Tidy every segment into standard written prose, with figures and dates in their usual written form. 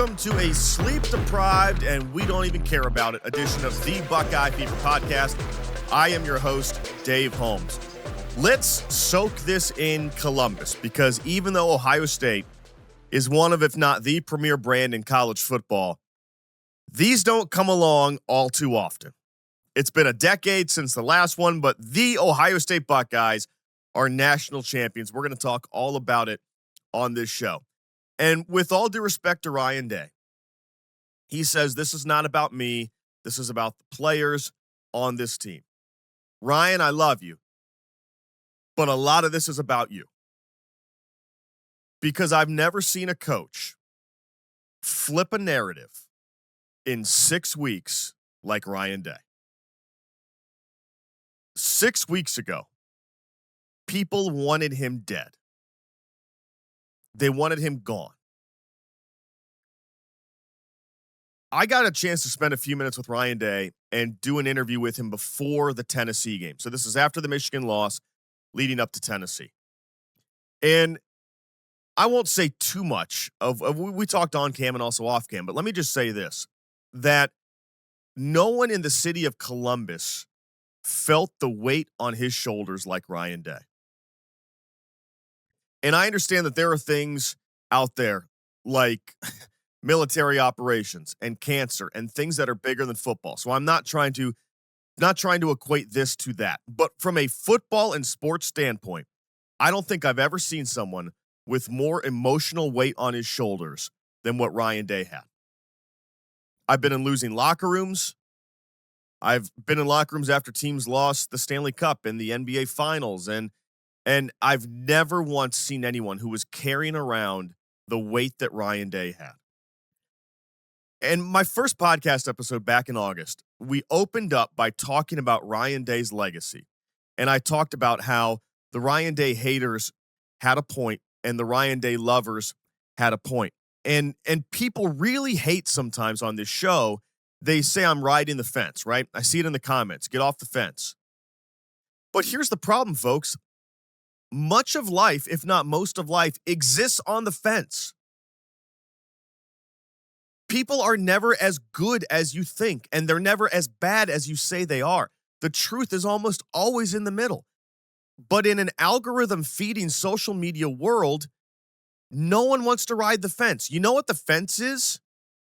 welcome to a sleep-deprived and we don't even care about it edition of the Buckeye Fever podcast. I am your host, Dave Holmes. Let's soak this in Columbus, because even though Ohio State is one of, if not the premier brand in college football, these don't come along all too often. It's been a decade since the last one, but the Ohio State Buckeyes are national champions. We're going to talk all about it on this show. And with all due respect to Ryan Day, he says, this is not about me. This is about the players on this team. Ryan, I love you, but a lot of this is about you. Because I've never seen a coach flip a narrative in 6 weeks like Ryan Day. 6 weeks ago, people wanted him dead. They wanted him gone. I got a chance to spend a few minutes with Ryan Day and do an interview with him before the Tennessee game. So this is after the Michigan loss, leading up to Tennessee. And I won't say too much of we talked on cam and also off cam, but let me just say this, that no one in the city of Columbus felt the weight on his shoulders like Ryan Day. And I understand that there are things out there like military operations and cancer and things that are bigger than football. So I'm not trying to equate this to that. But from a football and sports standpoint, I don't think I've ever seen someone with more emotional weight on his shoulders than what Ryan Day had. I've been in losing locker rooms. I've been in locker rooms after teams lost the Stanley Cup and the NBA Finals, and I've never once seen anyone who was carrying around the weight that Ryan Day had. And my first podcast episode back in August, we opened up by talking about Ryan Day's legacy. And I talked about how the Ryan Day haters had a point and the Ryan Day lovers had a point. And people really hate sometimes on this show. They say I'm riding the fence, right? I see it in the comments. Get off the fence. But here's the problem, folks. Much of life, if not most of life, exists on the fence. People are never as good as you think, and they're never as bad as you say they are. The truth is almost always in the middle. But in an algorithm-feeding social media world, no one wants to ride the fence. You know what the fence is?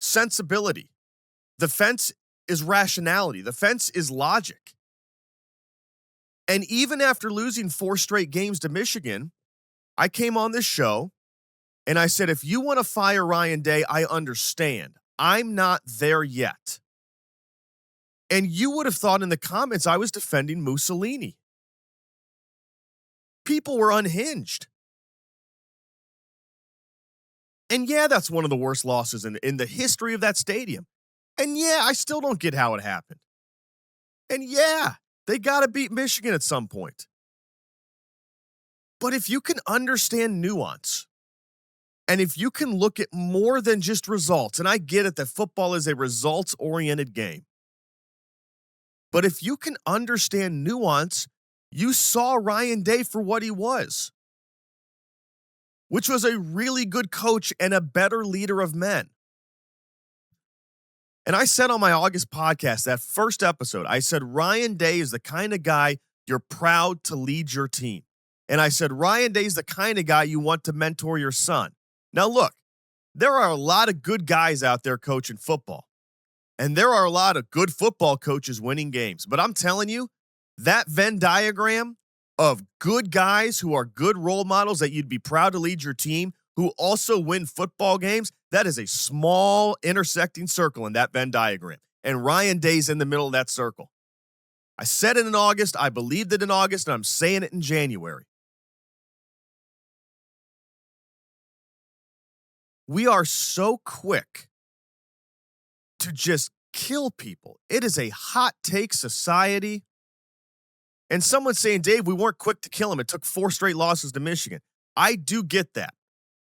Sensibility. The fence is rationality. The fence is logic. And even after losing 4 straight games to Michigan, I came on this show and I said, if you want to fire Ryan Day, I understand. I'm not there yet. And you would have thought in the comments I was defending Mussolini. People were unhinged. And yeah, that's one of the worst losses in the history of that stadium. And yeah, I still don't get how it happened. And yeah, they got to beat Michigan at some point. But if you can understand nuance, and if you can look at more than just results, and I get it that football is a results-oriented game, but if you can understand nuance, you saw Ryan Day for what he was, which was a really good coach and a better leader of men. And I said on my August podcast, that first episode, I said, Ryan Day is the kind of guy you're proud to lead your team. And I said, Ryan Day is the kind of guy you want to mentor your son. Now, look, there are a lot of good guys out there coaching football. And there are a lot of good football coaches winning games. But I'm telling you, that Venn diagram of good guys who are good role models that you'd be proud to lead your team, who also win football games, that is a small intersecting circle in that Venn diagram. And Ryan Day's in the middle of that circle. I said it in August, I believed it in August, and I'm saying it in January. We are so quick to just kill people. It is a hot take society. And someone's saying, Dave, we weren't quick to kill him. It took 4 straight losses to Michigan. I do get that.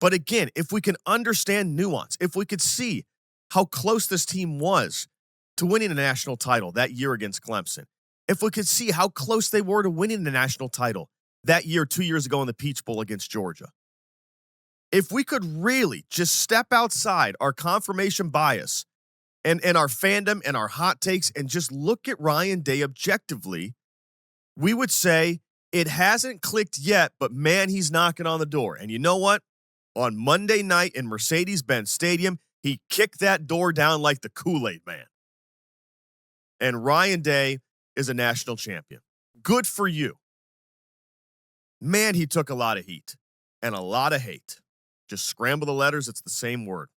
But again, if we can understand nuance, if we could see how close this team was to winning a national title that year against Clemson, if we could see how close they were to winning the national title that year, 2 years ago in the Peach Bowl against Georgia, If we could really just step outside our confirmation bias and our fandom and our hot takes and just look at Ryan Day objectively, we would say it hasn't clicked yet, but man, he's knocking on the door. And you know what? On Monday night in Mercedes-Benz Stadium, he kicked that door down like the Kool-Aid man. And Ryan Day is a national champion. Good for you. Man, he took a lot of heat and a lot of hate. Just scramble the letters, it's the same word.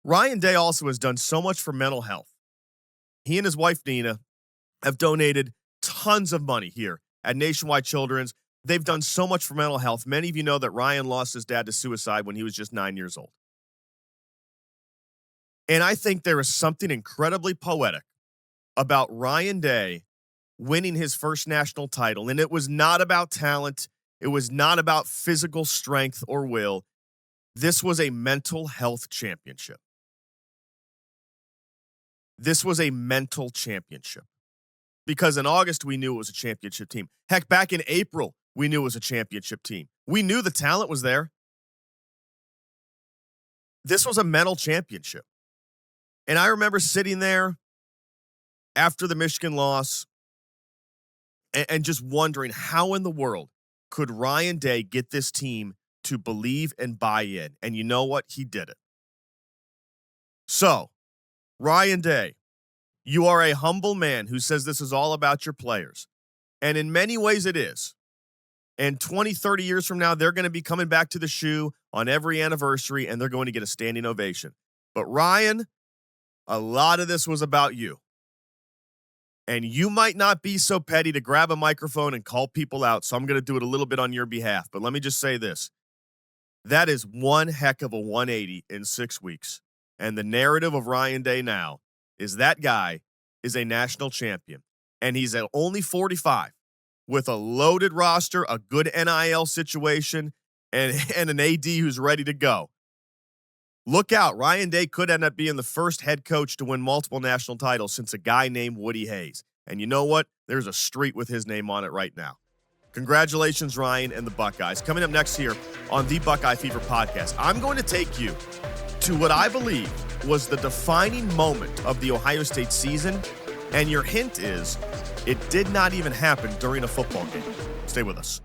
Ryan Day also has done so much for mental health. He and his wife, Nina, have donated tons of money here at Nationwide Children's. They've done so much for mental health. Many of you know that Ryan lost his dad to suicide when he was just 9 years old. And I think there is something incredibly poetic about Ryan Day winning his first national title. And it was not about talent. It was not about physical strength or will. This was a mental health championship. This was a mental championship. Because in August, we knew it was a championship team. Heck, back in April, we knew it was a championship team. We knew the talent was there. This was a mental championship. And I remember sitting there after the Michigan loss and just wondering how in the world could Ryan Day get this team to believe and buy in? And you know what? He did it. So, Ryan Day, you are a humble man who says this is all about your players. And in many ways it is. And 20, 30 years from now, they're going to be coming back to the shoe on every anniversary, and they're going to get a standing ovation. But Ryan, a lot of this was about you. And you might not be so petty to grab a microphone and call people out, so I'm going to do it a little bit on your behalf. But let me just say this. That is one heck of a 180 in 6 weeks. And the narrative of Ryan Day now is that guy is a national champion. And he's at only 45 with a loaded roster, a good NIL situation, and an AD who's ready to go. Look out. Ryan Day could end up being the first head coach to win multiple national titles since a guy named Woody Hayes. And you know what? There's a street with his name on it right now. Congratulations, Ryan and the Buckeyes. Coming up next here on the Buckeye Fever podcast, I'm going to take you to what I believe was the defining moment of the Ohio State season. And your hint is it did not even happen during a football game. Stay with us.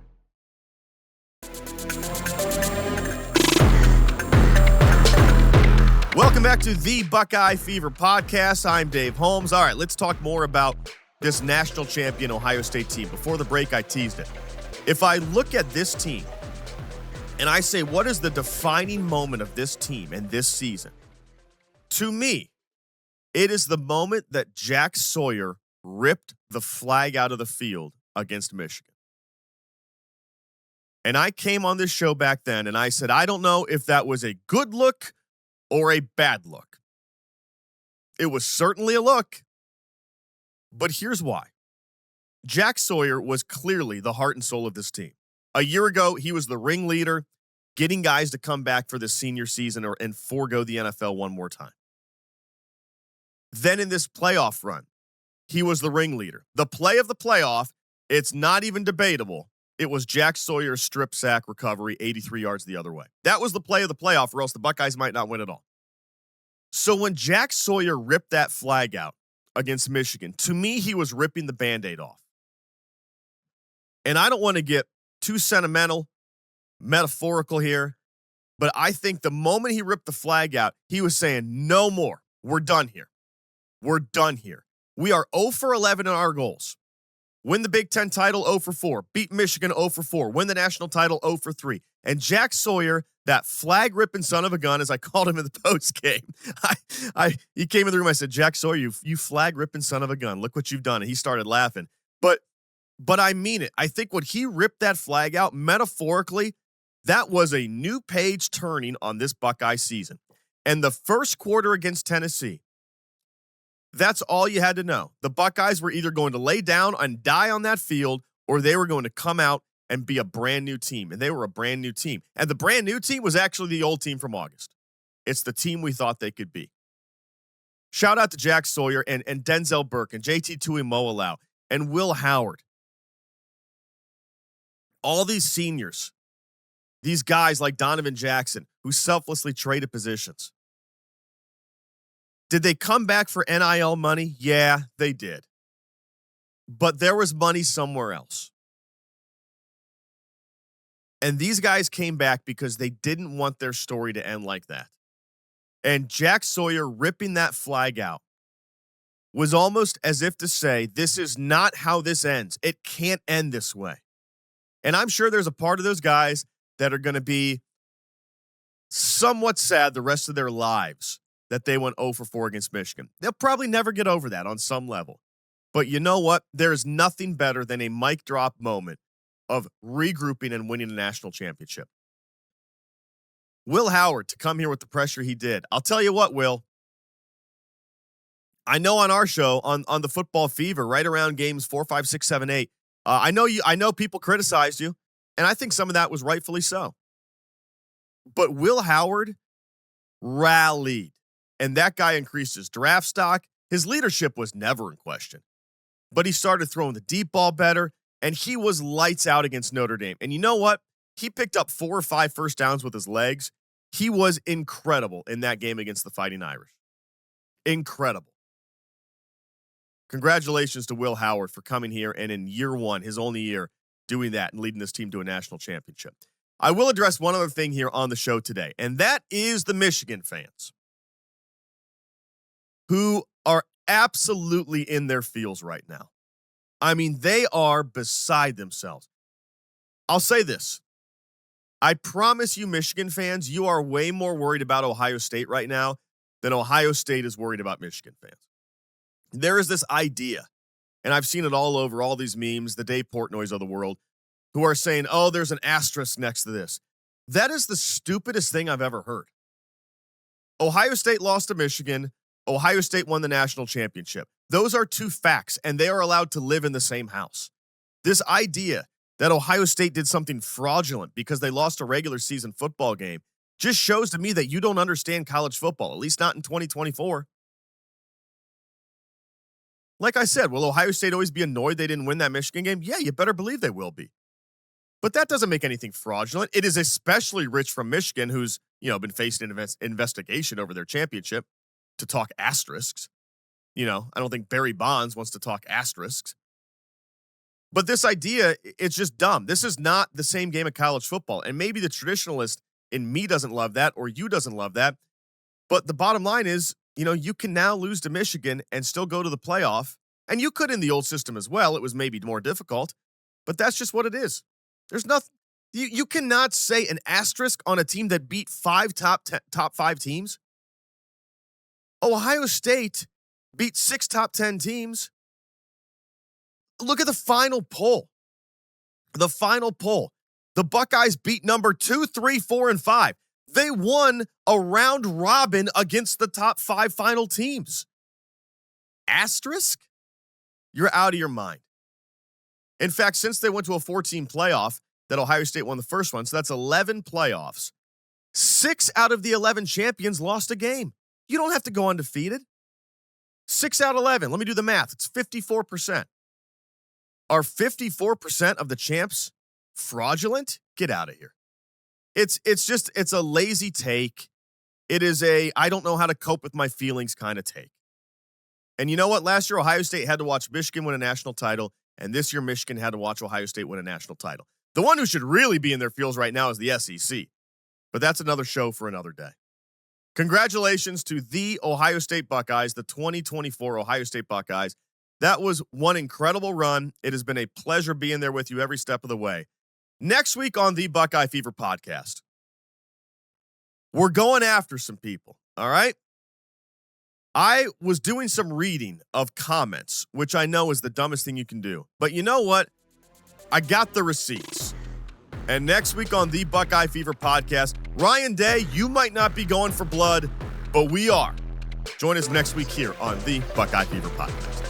Welcome back to the Buckeye Fever podcast. I'm Dave Holmes. All right, let's talk more about this national champion Ohio State team. Before the break, I teased it. If I look at this team and I say, what is the defining moment of this team and this season? To me, it is the moment that Jack Sawyer ripped the flag out of the field against Michigan. And I came on this show back then and I said, I don't know if that was a good look or a bad look. It was certainly a look. But here's why. Jack Sawyer was clearly the heart and soul of this team. A year ago, he was the ringleader, getting guys to come back for the senior season and forego the NFL one more time. Then in this playoff run, he was the ringleader. The play of the playoff, it's not even debatable. It was Jack Sawyer's strip sack recovery, 83 yards the other way. That was the play of the playoff, or else the Buckeyes might not win at all. So when Jack Sawyer ripped that flag out against Michigan, to me, he was ripping the Band-Aid off. And I don't want to get too sentimental, metaphorical here, but I think the moment he ripped the flag out, he was saying, no more. We're done here. We're done here. We are 0 for 11 in our goals. Win the Big Ten title 0 for 4. Beat Michigan 0 for 4. Win the national title 0 for 3. And Jack Sawyer, that flag-ripping son of a gun, as I called him in the post-game, he came in the room, I said, Jack Sawyer, you flag-ripping son of a gun. Look what you've done. And he started laughing. But I mean it. I think when he ripped that flag out, metaphorically, that was a new page turning on this Buckeye season. And the first quarter against Tennessee, that's all you had to know. The Buckeyes were either going to lay down and die on that field, or they were going to come out and be a brand new team. And they were a brand new team. And the brand new team was actually the old team from August. It's the team we thought they could be. Shout out to Jack Sawyer and Denzel Burke and JT Tuimoloau and Will Howard. All these seniors These guys like Donovan Jackson, who selflessly traded positions. Did they come back for NIL money? Yeah, they did. But there was money somewhere else. And these guys came back because they didn't want their story to end like that. And Jack Sawyer ripping that flag out was almost as if to say, this is not how this ends. It can't end this way. And I'm sure there's a part of those guys that are going to be somewhat sad the rest of their lives that they went 0 for 4 against Michigan. They'll probably never get over that on some level. But you know what? There's nothing better than a mic drop moment of regrouping and winning a national championship. Will Howard to come here with the pressure he did. I'll tell you what, Will. I know on our show, on the Football Fever, right around games 4, 5, 6, 7, 8, I know people criticized you, and I think some of that was rightfully so. But Will Howard rallied, and that guy increased his draft stock. His leadership was never in question. But he started throwing the deep ball better, and he was lights out against Notre Dame. And you know what? He picked up 4 or 5 first downs with his legs. He was incredible in that game against the Fighting Irish. Incredible. Congratulations to Will Howard for coming here and in year 1, his only year, doing that and leading this team to a national championship. I will address one other thing here on the show today, and that is the Michigan fans who are absolutely in their feels right now. I mean, they are beside themselves. I'll say this. I promise you, Michigan fans, you are way more worried about Ohio State right now than Ohio State is worried about Michigan fans. There is this idea, and I've seen it all over all these memes, the Dave Portnoys of the world, who are saying, oh, there's an asterisk next to this. That is the stupidest thing I've ever heard. Ohio State lost to Michigan. Ohio State won the national championship. Those are 2 facts, and they are allowed to live in the same house. This idea that Ohio State did something fraudulent because they lost a regular season football game just shows to me that you don't understand college football, at least not in 2024. Like I said, will Ohio State always be annoyed they didn't win that Michigan game? Yeah, you better believe they will be. But that doesn't make anything fraudulent. It is especially rich from Michigan, who's, been facing an investigation over their championship, to talk asterisks. I don't think Barry Bonds wants to talk asterisks. But this idea, it's just dumb. This is not the same game of college football. And maybe the traditionalist in me doesn't love that, or you doesn't love that. But the bottom line is, you can now lose to Michigan and still go to the playoff. And you could in the old system as well. It was maybe more difficult. But that's just what it is. There's nothing. You cannot say an asterisk on a team that beat 5 top 5 teams. Ohio State beat 6 top 10 teams. Look at the final poll. The final poll. The Buckeyes beat number 2, 3, 4, and 5. They won a round robin against the top 5 final teams. Asterisk? You're out of your mind. In fact, since they went to a 14 playoff, that Ohio State won the first one, so that's 11 playoffs. 6 out of the 11 champions lost a game. You don't have to go undefeated. 6 out of 11. Let me do the math. It's 54%. Are 54% of the champs fraudulent? Get out of here. It's a lazy take. It is I don't know how to cope with my feelings kind of take. And you know what? Last year, Ohio State had to watch Michigan win a national title, and this year, Michigan had to watch Ohio State win a national title. The one who should really be in their feels right now is the SEC. But that's another show for another day. Congratulations to the Ohio State Buckeyes, the 2024 Ohio State Buckeyes. That was one incredible run. It has been a pleasure being there with you every step of the way. Next week on the Buckeye Fever podcast, we're going after some people, all right? I was doing some reading of comments, which I know is the dumbest thing you can do. But you know what? I got the receipts. And next week on the Buckeye Fever podcast, Ryan Day, you might not be going for blood, but we are. Join us next week here on the Buckeye Fever podcast.